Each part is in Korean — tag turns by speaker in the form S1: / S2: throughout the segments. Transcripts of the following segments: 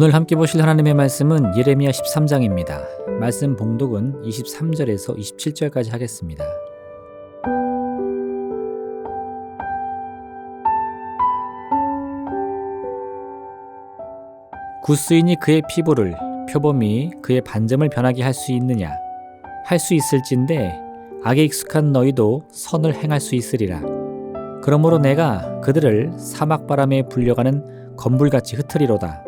S1: 오늘 함께 보실 하나님의 말씀은 예레미야 13장입니다. 말씀 봉독은 23절에서 27절까지 하겠습니다. 굿스인이 그의 피부를, 표범이 그의 반점을 변하게 할 수 있느냐? 할 수 있을진데 악에 익숙한 너희도 선을 행할 수 있으리라. 그러므로 내가 그들을 사막바람에 불려가는 건불같이 흩으리로다.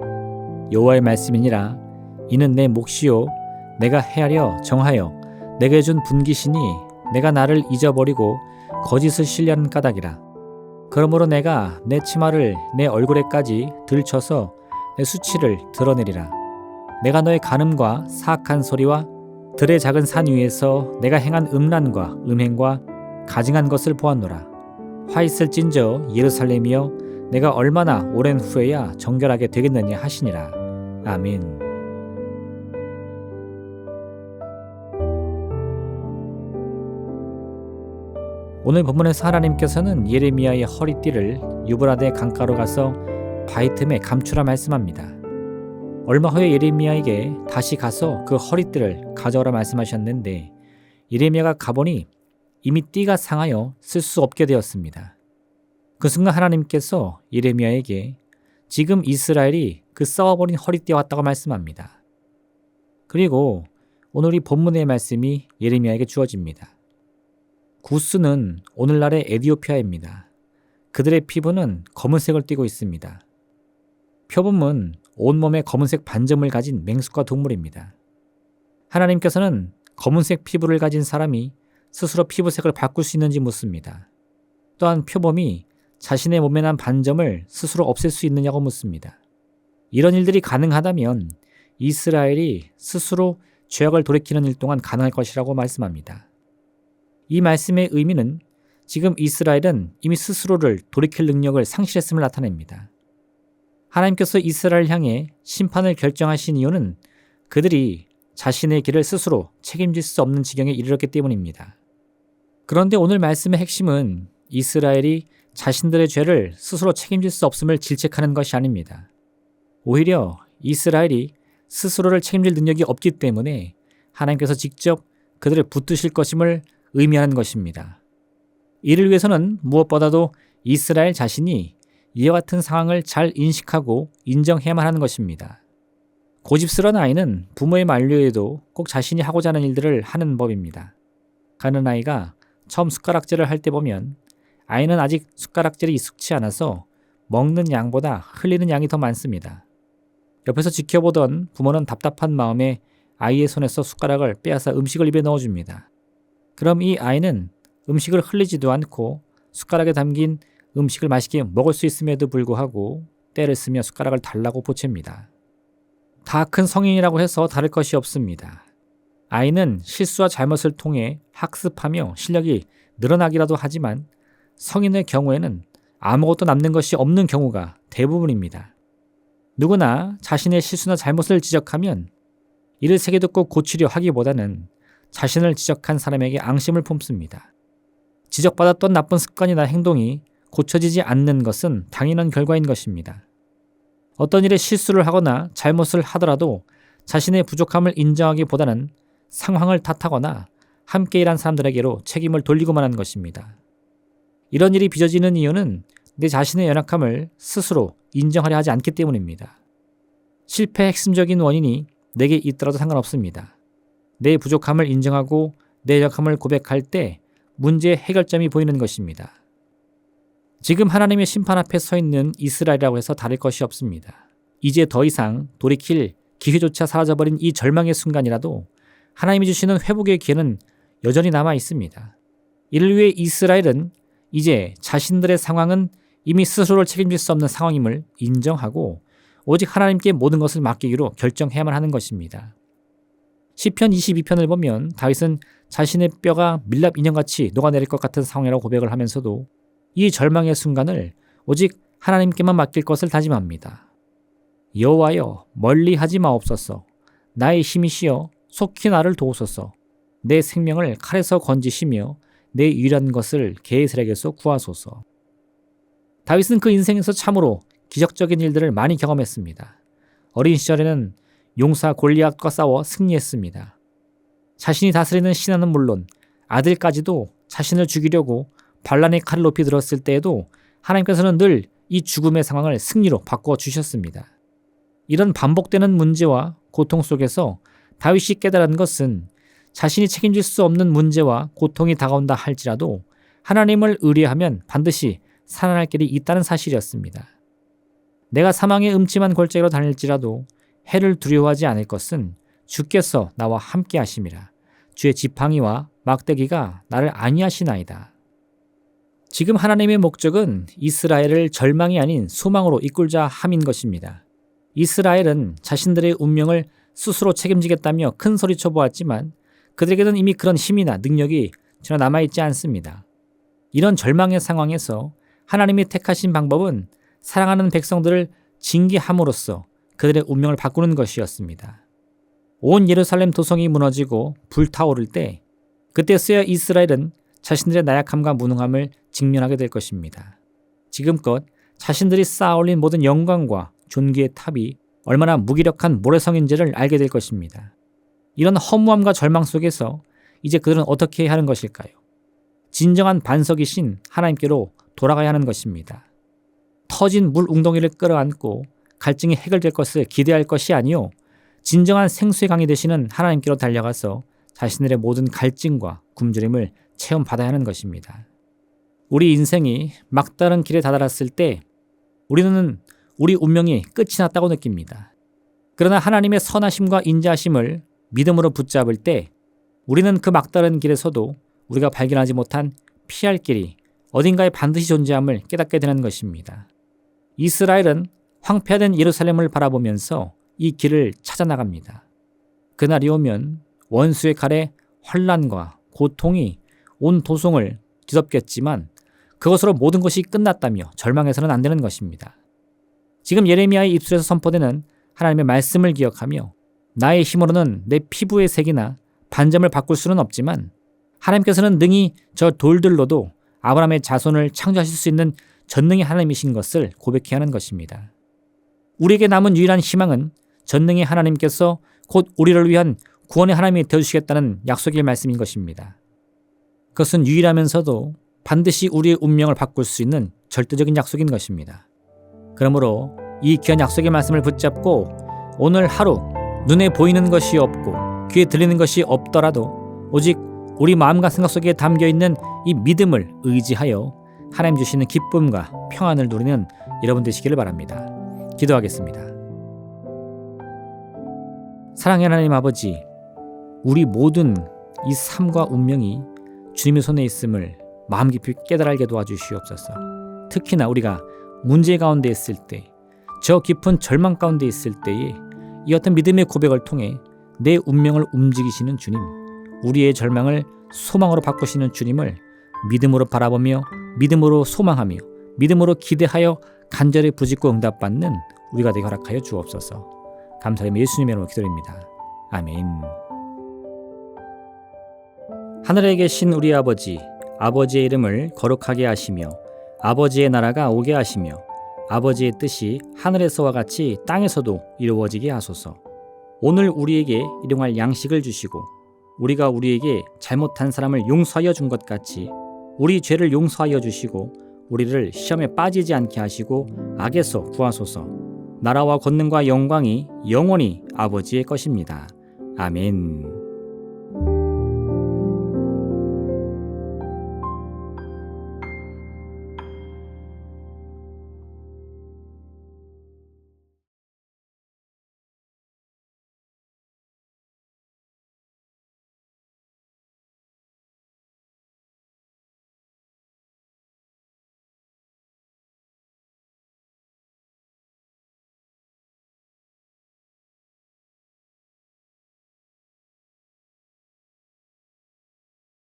S1: 여호와의 말씀이니라. 이는 내 몫이요 내가 헤아려 정하여 내게 준 분깃이니 내가 나를 잊어버리고 거짓을 신뢰하는 까닭이라. 그러므로 내가 내 치마를 내 얼굴에까지 들쳐서 내 수치를 드러내리라. 내가 너의 간음과 사악한 소리와 들의 작은 산 위에서 내가 행한 음란과 음행과 가증한 것을 보았노라. 화 있을진저 예루살렘이여 내가 얼마나 오랜 후에야 정결하게 되겠느냐 하시니라. 아멘. 오늘 본문에서 하나님께서는 예레미야의 허리띠를 유브라데 강가로 가서 바위 틈에 감추라 말씀합니다. 얼마 후에 예레미야에게 다시 가서 그 허리띠를 가져오라 말씀하셨는데 예레미야가 가보니 이미 띠가 상하여 쓸 수 없게 되었습니다. 그 순간 하나님께서 예레미야에게 지금 이스라엘이 그 썩어버린 허리띠와 같다고 말씀합니다. 그리고 오늘 이 본문의 말씀이 예레미야에게 주어집니다. 구스는 오늘날의 에티오피아입니다. 그들의 피부는 검은색을 띠고 있습니다. 표범은 온몸에 검은색 반점을 가진 맹수과 동물입니다. 하나님께서는 검은색 피부를 가진 사람이 스스로 피부색을 바꿀 수 있는지 묻습니다. 또한 표범이 자신의 몸에 난 반점을 스스로 없앨 수 있느냐고 묻습니다. 이런 일들이 가능하다면 이스라엘이 스스로 죄악을 돌이키는 일 동안 가능할 것이라고 말씀합니다. 이 말씀의 의미는 지금 이스라엘은 이미 스스로를 돌이킬 능력을 상실했음을 나타냅니다. 하나님께서 이스라엘 향해 심판을 결정하신 이유는 그들이 자신의 길을 스스로 책임질 수 없는 지경에 이르렀기 때문입니다. 그런데 오늘 말씀의 핵심은 이스라엘이 자신들의 죄를 스스로 책임질 수 없음을 질책하는 것이 아닙니다. 오히려 이스라엘이 스스로를 책임질 능력이 없기 때문에 하나님께서 직접 그들을 붙드실 것임을 의미하는 것입니다. 이를 위해서는 무엇보다도 이스라엘 자신이 이와 같은 상황을 잘 인식하고 인정해야만 하는 것입니다. 고집스러운 아이는 부모의 만류에도 꼭 자신이 하고자 하는 일들을 하는 법입니다. 가는 아이가 처음 숟가락질을 할 때 보면 아이는 아직 숟가락질이 익숙치 않아서 먹는 양보다 흘리는 양이 더 많습니다. 옆에서 지켜보던 부모는 답답한 마음에 아이의 손에서 숟가락을 빼앗아 음식을 입에 넣어줍니다. 그럼 이 아이는 음식을 흘리지도 않고 숟가락에 담긴 음식을 맛있게 먹을 수 있음에도 불구하고 때를 쓰며 숟가락을 달라고 보챕니다. 다 큰 성인이라고 해서 다를 것이 없습니다. 아이는 실수와 잘못을 통해 학습하며 실력이 늘어나기라도 하지만 성인의 경우에는 아무것도 남는 것이 없는 경우가 대부분입니다. 누구나 자신의 실수나 잘못을 지적하면 이를 새겨듣고 고치려 하기보다는 자신을 지적한 사람에게 앙심을 품습니다. 지적받았던 나쁜 습관이나 행동이 고쳐지지 않는 것은 당연한 결과인 것입니다. 어떤 일에 실수를 하거나 잘못을 하더라도 자신의 부족함을 인정하기보다는 상황을 탓하거나 함께 일한 사람들에게로 책임을 돌리고만 하는 것입니다. 이런 일이 빚어지는 이유는 내 자신의 연약함을 스스로 인정하려 하지 않기 때문입니다. 실패의 핵심적인 원인이 내게 있더라도 상관없습니다. 내 부족함을 인정하고 내 연약함을 고백할 때 문제의 해결점이 보이는 것입니다. 지금 하나님의 심판 앞에 서 있는 이스라엘이라고 해서 다를 것이 없습니다. 이제 더 이상 돌이킬 기회조차 사라져버린 이 절망의 순간이라도 하나님이 주시는 회복의 기회는 여전히 남아 있습니다. 이를 위해 이스라엘은 이제 자신들의 상황은 이미 스스로를 책임질 수 없는 상황임을 인정하고 오직 하나님께 모든 것을 맡기기로 결정해야만 하는 것입니다. 시편 22편을 보면 다윗은 자신의 뼈가 밀랍 인형같이 녹아내릴 것 같은 상황이라고 고백을 하면서도 이 절망의 순간을 오직 하나님께만 맡길 것을 다짐합니다. 여호와여 멀리하지 마옵소서. 나의 힘이시여 속히 나를 도우소서. 내 생명을 칼에서 건지시며 내 유일한 것을 게으슬에게서 구하소서. 다윗은 그 인생에서 참으로 기적적인 일들을 많이 경험했습니다. 어린 시절에는 용사 골리앗과 싸워 승리했습니다. 자신이 다스리는 신하는 물론 아들까지도 자신을 죽이려고 반란의 칼을 높이 들었을 때에도 하나님께서는 늘 이 죽음의 상황을 승리로 바꾸어 주셨습니다. 이런 반복되는 문제와 고통 속에서 다윗이 깨달은 것은 자신이 책임질 수 없는 문제와 고통이 다가온다 할지라도 하나님을 의뢰하면 반드시 살아날 길이 있다는 사실이었습니다. 내가 사망의 음침한 골짜기로 다닐지라도 해를 두려워하지 않을 것은 주께서 나와 함께 하심이라. 주의 지팡이와 막대기가 나를 안위하시나이다. 지금 하나님의 목적은 이스라엘을 절망이 아닌 소망으로 이끌자 함인 것입니다. 이스라엘은 자신들의 운명을 스스로 책임지겠다며 큰 소리쳐 보았지만 그들에게는 이미 그런 힘이나 능력이 전혀 남아있지 않습니다. 이런 절망의 상황에서 하나님이 택하신 방법은 사랑하는 백성들을 징계함으로써 그들의 운명을 바꾸는 것이었습니다. 온 예루살렘 도성이 무너지고 불타오를 때 그때서야 이스라엘은 자신들의 나약함과 무능함을 직면하게 될 것입니다. 지금껏 자신들이 쌓아올린 모든 영광과 존귀의 탑이 얼마나 무기력한 모래성인지를 알게 될 것입니다. 이런 허무함과 절망 속에서 이제 그들은 어떻게 해야 하는 것일까요? 진정한 반석이신 하나님께로 돌아가야 하는 것입니다. 터진 물 웅덩이를 끌어안고 갈증이 해결될 것을 기대할 것이 아니요 진정한 생수의 강이 되시는 하나님께로 달려가서 자신들의 모든 갈증과 굶주림을 체험받아야 하는 것입니다. 우리 인생이 막다른 길에 다다랐을 때 우리는 우리 운명이 끝이 났다고 느낍니다. 그러나 하나님의 선하심과 인자하심을 믿음으로 붙잡을 때 우리는 그 막다른 길에서도 우리가 발견하지 못한 피할 길이 어딘가에 반드시 존재함을 깨닫게 되는 것입니다. 이스라엘은 황폐화된 예루살렘을 바라보면서 이 길을 찾아나갑니다. 그날이 오면 원수의 칼에 환난과 고통이 온 도성을 뒤덮겠지만 그것으로 모든 것이 끝났다며 절망해서는 안 되는 것입니다. 지금 예레미야의 입술에서 선포되는 하나님의 말씀을 기억하며 나의 힘으로는 내 피부의 색이나 반점을 바꿀 수는 없지만 하나님께서는 능히 저 돌들로도 아브라함의 자손을 창조하실 수 있는 전능의 하나님이신 것을 고백해야 하는 것입니다. 우리에게 남은 유일한 희망은 전능의 하나님께서 곧 우리를 위한 구원의 하나님이 되어주시겠다는 약속의 말씀인 것입니다. 그것은 유일하면서도 반드시 우리의 운명을 바꿀 수 있는 절대적인 약속인 것입니다. 그러므로 이 귀한 약속의 말씀을 붙잡고 오늘 하루 눈에 보이는 것이 없고 귀에 들리는 것이 없더라도 오직 우리 마음과 생각 속에 담겨있는 이 믿음을 의지하여 하나님 주시는 기쁨과 평안을 누리는 여러분 되시기를 바랍니다. 기도하겠습니다. 사랑의 하나님 아버지, 우리 모든 이 삶과 운명이 주님의 손에 있음을 마음 깊이 깨달게 도와주시옵소서. 특히나 우리가 문제 가운데 있을 때, 저 깊은 절망 가운데 있을 때에 이 어떤 믿음의 고백을 통해 내 운명을 움직이시는 주님, 우리의 절망을 소망으로 바꾸시는 주님을 믿음으로 바라보며 믿음으로 소망하며 믿음으로 기대하여 간절히 부짓고 응답받는 우리가 되게 허락하여 주옵소서. 감사드리며 예수님의 이름으로 기도드립니다. 아멘. 하늘에 계신 우리 아버지, 아버지의 이름을 거룩하게 하시며 아버지의 나라가 오게 하시며 아버지의 뜻이 하늘에서와 같이 땅에서도 이루어지게 하소서. 오늘 우리에게 일용할 양식을 주시고 우리가 우리에게 잘못한 사람을 용서하여 준 것 같이 우리 죄를 용서하여 주시고 우리를 시험에 빠지지 않게 하시고 악에서 구하소서. 나라와 권능과 영광이 영원히 아버지의 것입니다. 아멘.